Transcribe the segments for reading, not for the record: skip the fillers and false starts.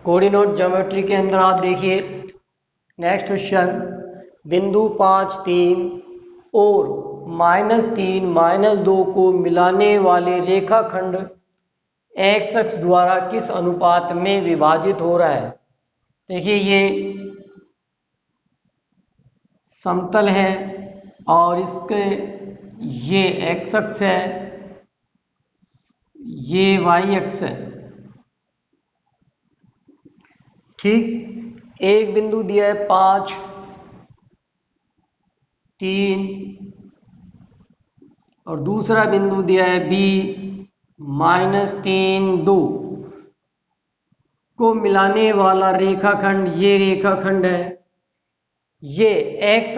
Coordinate geometry के अंदर आप देखिए नेक्स्ट क्वेश्चन, बिंदु 5 3 और -3 -2 को मिलाने वाले रेखाखंड एक्स अक्ष द्वारा किस अनुपात में विभाजित हो रहा है। देखिए ये समतल है और इसके ये एक्स अक्ष है, ये वाई अक्ष है। ठीक, एक बिंदु दिया है 5 3 और दूसरा बिंदु दिया है बी -3 2 को मिलाने वाला रेखाखंड ये रेखाखंड है। ये एक्स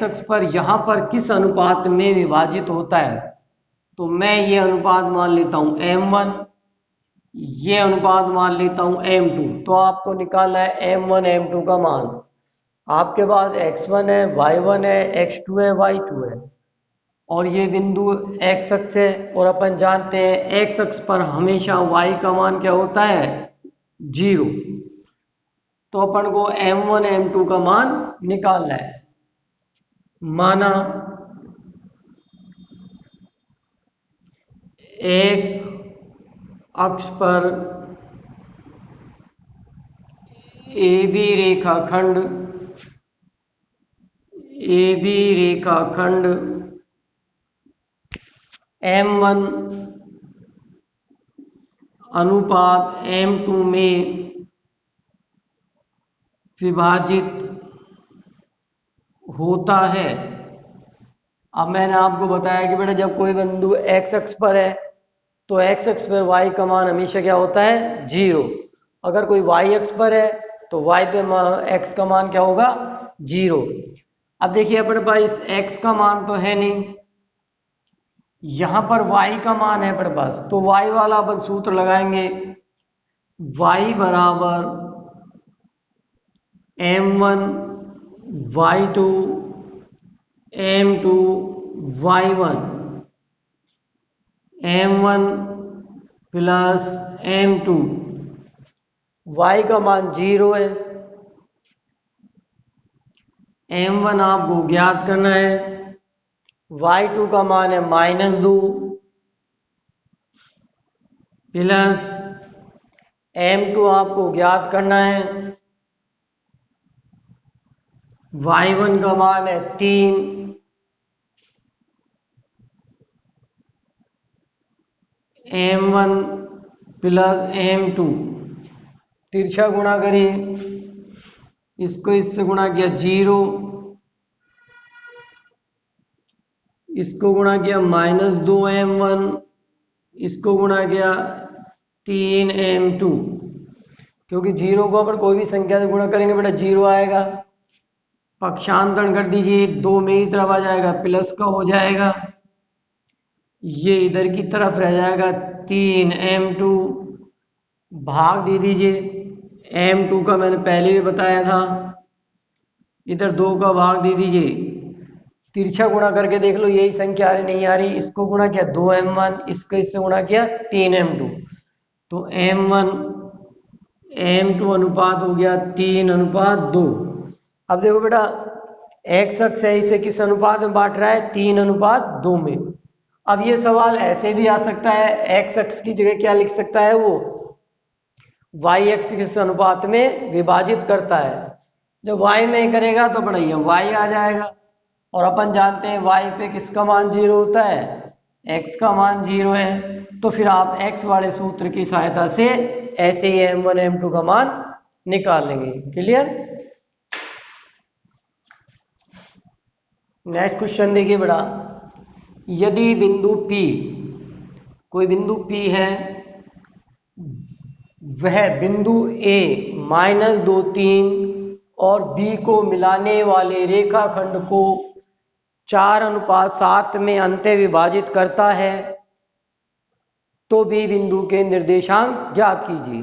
अक्ष पर यहां पर किस अनुपात में विभाजित होता है। तो मैं ये अनुपात मान लेता हूं m1, ये अनुपात मान लेता हूं m2। तो आपको निकालना है m1 m2 का मान। आपके पास x1 है, y1 है, x2 है, y2 है और ये बिंदु x अक्ष है और अपन जानते हैं x अक्ष पर हमेशा y का मान क्या होता है 0। तो अपन को m1 m2 का मान निकालना है। माना x अक्ष पर AB रेखाखंड m1 अनुपात m2 में विभाजित होता है। अब मैंने आपको बताया कि बेटा जब कोई बिंदु x अक्ष पर है तो x अक्ष पर y का मान हमेशा क्या होता है 0। अगर कोई y अक्ष पर है तो y पे x का मान क्या होगा 0। अब देखिए अपने पास x का मान तो है नहीं, यहां पर y का मान है अपने पास, तो y वाला अपन सूत्र लगाएंगे y बराबर m1 y2 m2 y1 m1 plus m2। y का मान 0 है, m1 आपको ज्ञात करना है, y2 का मान है -2 प्लस m2 आपको ज्ञात करना है, y1 का मान है 3 m1 प्लस m2। तिरछा गुणा करिए, इसको इससे गुणा किया 0, इसको गुणा किया -2m1, इसको गुणा किया 3m2। क्योंकि 0 को अपन कोई भी संख्या से गुणा करेंगे बेटा 0 आएगा। पक्षांतरण कर दीजिए, 2 मेरी तरफ आ जाएगा प्लस का हो जाएगा, ये इधर की तरफ रह जाएगा 3m2 भाग दे दीजिए, m2 का मैंने पहले भी बताया था, इधर 2 का भाग दे दीजिए। तिरछा गुणा करके देख लो यही संख्या आ रही नहीं आ रही, इसको गुणा किया 2m1, इसको इससे गुणा किया 3m2, तो m1 m2 अनुपात हो गया 3:2। अब देखो बेटा x अक्ष है, इसे किस अनुपात में बांट रहा है 3:2 में। अब ये सवाल ऐसे भी आ सकता है, x अक्ष की जगह क्या लिख सकता है वो y अक्ष किस अनुपात में विभाजित करता है। जब y में करेगा तो बड़ा ये y आ जाएगा और अपन जानते हैं y पे किसका मान 0 होता है, x का मान 0 है। तो फिर आप x वाले सूत्र की सहायता से ऐसे ही m1 m2 का मान निकाल लेंगे। क्लियर। नेक्स्ट क्वेश्चन देखिए बेटा, यदि बिंदु P, कोई बिंदु P है, वह बिंदु A -2 3 और B को मिलाने वाले रेखाखंड को 4:7 में अंतः विभाजित करता है तो B बिंदु के निर्देशांक ज्ञात कीजिए।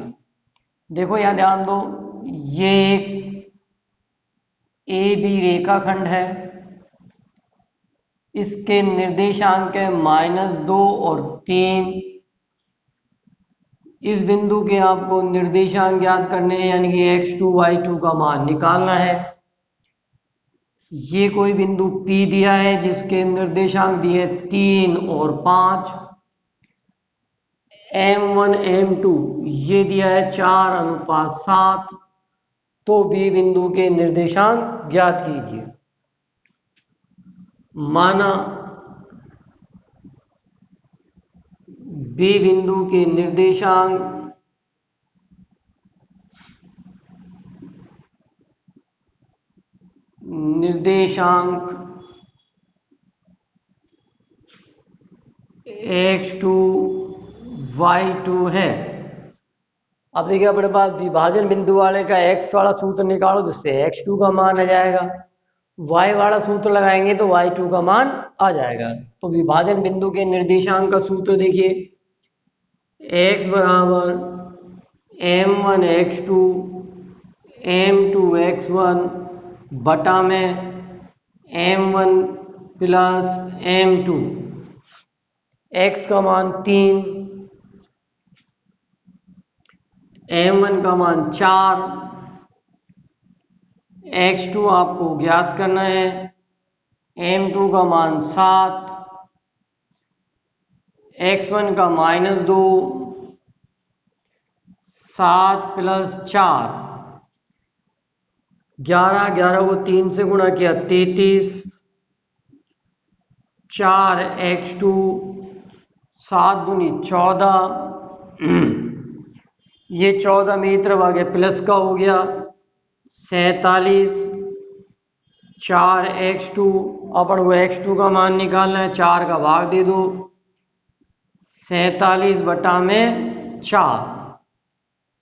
देखो यहां ध्यान दो, ये एक AB रेखाखंड है, इसके निर्देशांक है -2 और 3, इस बिंदु के आपको निर्देशांक ज्ञात करने हैं, यानी कि x2 y2 का मान निकालना है। ये कोई बिंदु P दिया है जिसके निर्देशांक दिए 3 और 5, m1 m2 ये दिया है 4:7। तो B बिंदु के निर्देशांक ज्ञात कीजिए। माना B बिंदु के निर्देशांक x2 y2 है। अब देखिए अपने पास विभाजन बिंदु वाले का x वाला सूत्र निकालो, जिससे x2 का मान आ जाएगा। y वाला सूत्र लगाएंगे तो y2 का मान आ जाएगा। तो विभाजन बिंदु के निर्देशांक का सूत्र देखिए, x बराबर m1 x2 m2 x1 बटा में m1 प्लस m2। x का मान 3, m1 का मान 4, x2 आपको ज्ञात करना है, m2 का मान 7, x1 का -2, 7 प्लस 4, 11, 11 को 3 से गुणा किया 33, 4 x2, 7 दूनी 14, ये 14 मेरी तरफ आ गया प्लस का हो गया 47, 4 x2, अपन को x2 का मान निकालना है, 4 का भाग दे दो, 47 बटा में 4।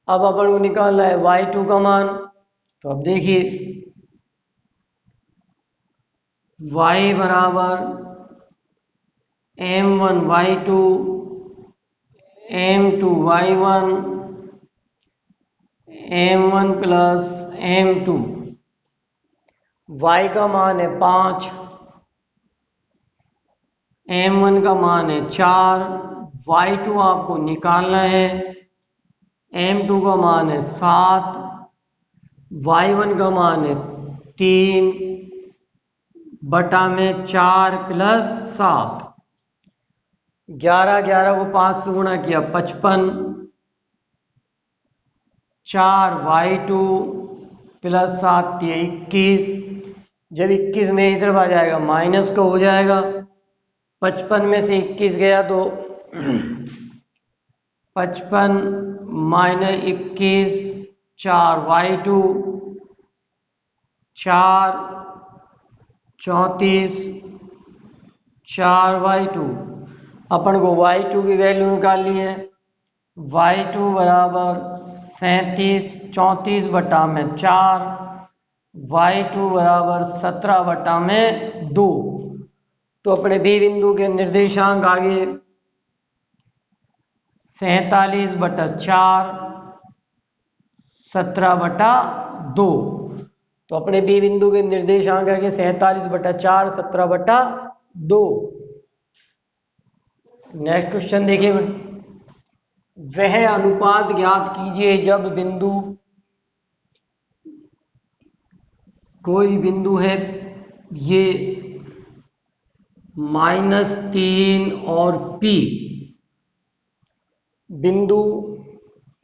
अब अपन को निकालना है y2 का मान। तो अब देखिए y बराबर m1 y2 m2 y1 m1 plus m2। y का मान है 5, m1 का मान है 4, y2 आपको निकालना है, m2 का मान है 7, y1 का मान है 3 बटा में 4 प्लस 7, 11, 11 को 5 से गुणा किया 55, 4 y2 प्लस 7 ये 21। जब 21 मेरी तरफ आ जाएगा माइनस का हो जाएगा, 55 में से 21 गया तो 55 माइनस 21, 4 y2, 4 34, 4 y2। अपन को y2 की वैल्यू निकालनी है, y2 बराबर 37, 34 बटा में 4, y2 बराबर 17 बटा में 2। तो अपने B बिंदु के निर्देशांक आगे 47 बटा 4, 17 बटा 2। तो अपने B बिंदु के निर्देशांक आगे 47 बटा 4, 17 बटा 2। नेक्स्ट क्वेश्चन देखिए, वह अनुपात ज्ञात कीजिए जब बिंदु, कोई बिंदु है ये -3 और P, बिंदु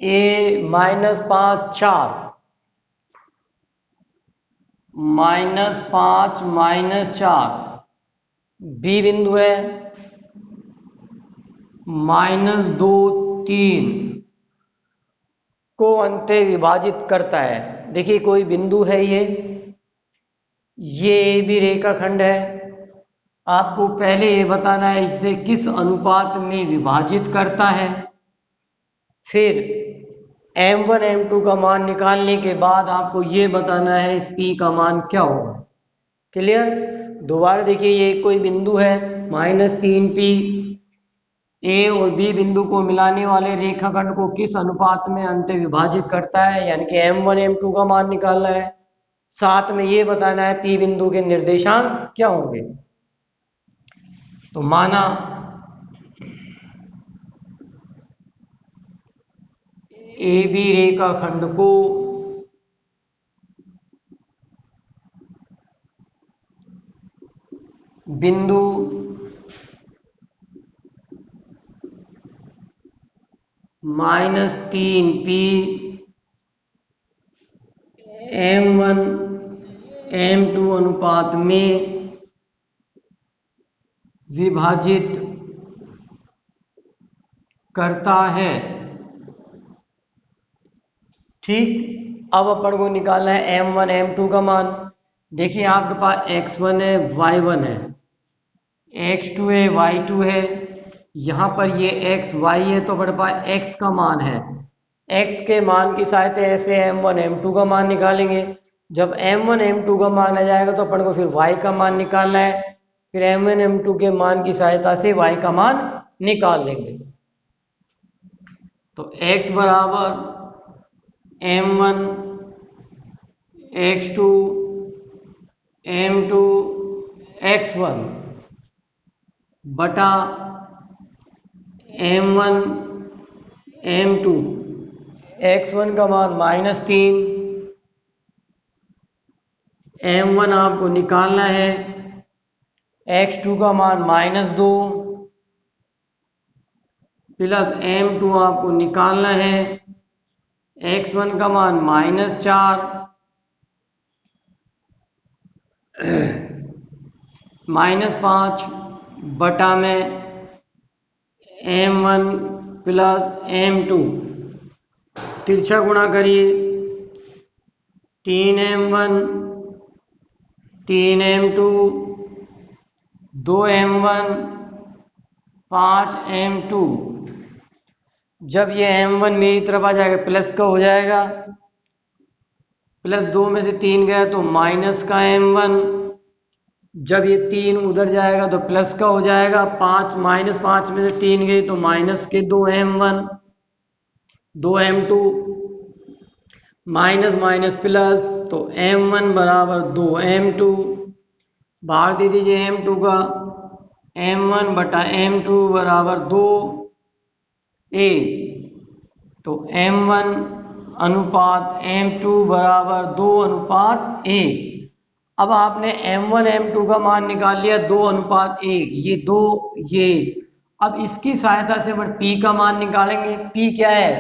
A -5 4, -5 -4, B बिंदु है -2 3 को अंते विभाजित करता है। देखिए कोई बिंदु है ये भी रेखाखंड है। आपको पहले ये बताना है इसे किस अनुपात में विभाजित करता है, फिर m1 m2 का मान निकालने के बाद आपको ये बताना है इस P का मान क्या होगा। क्लियर? दोबारा देखिए, ये कोई बिंदु है -3P, A और B बिंदु को मिलाने वाले रेखाखंड को किस अनुपात में अंत विभाजित करता है, यानी कि m1 m2 का मान निकालना है, साथ में ये बताना है P बिंदु के निर्देशांक क्या होंगे। तो माना ए बी रेखाखंड को बिंदु -3p m1 m2 अनुपात में विभाजित करता है। ठीक, अब अपन को निकालना है m1 m2 का मान। देखिए आपके पास x1 है, y1 है, x2 है, y2 है। यहाँ पर ये x y है तो अपने पास x का मान है। x के मान की सहायता ऐसे m1 m2 का मान निकालेंगे। जब m1 m2 का मान आ जाएगा तो अपन को फिर y का मान निकालना है। फिर m1 m2 के मान की सहायता से y का मान निकाल लेंगे। तो x बराबर m1 x2 m2 x1 बटा m1 m2 x1 का मान -3, m1 आपको निकालना है, x2 का मान -2 प्लस m2 आपको निकालना है, x1 का मान -4 -5 बटा में m1 प्लस m2 तिरछा गुणा करिए, 3m1 3m2 2m1 5m2। जब ये m1 मेरी तरफ आ जाएगा प्लस का हो जाएगा, +2 में से 3 गया तो माइनस का m1। जब ये 3 उधर जाएगा तो प्लस का हो जाएगा, -5 में से 3 गए तो माइनस के 2m1 2m2 minus minus plus तो m1 बराबर 2m2। बाहर दे दीजिए m2 का, m1 बटा m2 बराबर 2a। तो m1 अनुपात m2 बराबर 2:1। अब आपने m1 m2 का मान निकाल लिया 2:1, ये 2 ये। अब इसकी सहायता से अपन p का मान निकालेंगे। p क्या है?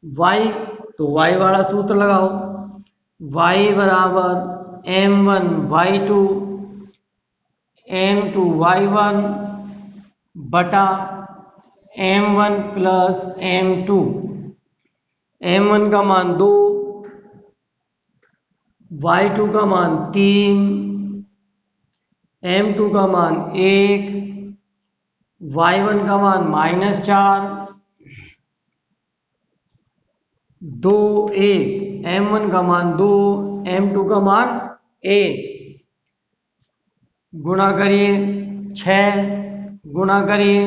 y, तो y वाला सूत्र लगाओ, y बराबर m1 y2 m2 y1 बटा m1 प्लस m2। m1 का मान 2, y2 का मान 3, m2 का मान 1, y1 का मान -4 2 1, m1 का मान 2, m2 का मान 1। गुणा करिए 6, गुणा करिए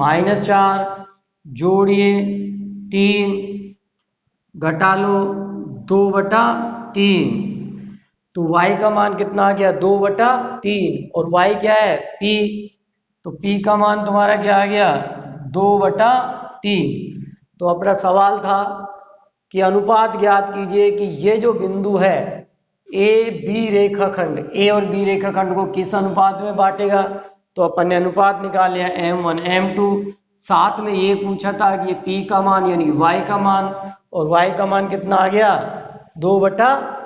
-4, जोड़िए 3, घटा लो 2/3। तो y का मान कितना आ गया? 2/3। और y क्या है? p। तो p का मान तुम्हारा क्या आ गया? 2/3। तो अपना सवाल था कि अनुपात ज्ञात कीजिए कि ये जो बिंदु है ए बी रेखाखंड, ए और बी रेखाखंड को किस अनुपात में बांटेगा। तो अपन ने अनुपात निकाल लिया m1 m2। साथ में ये पूछा था कि ये p का मान यानी y का मान, और y का मान कितना आ गया? 2/3।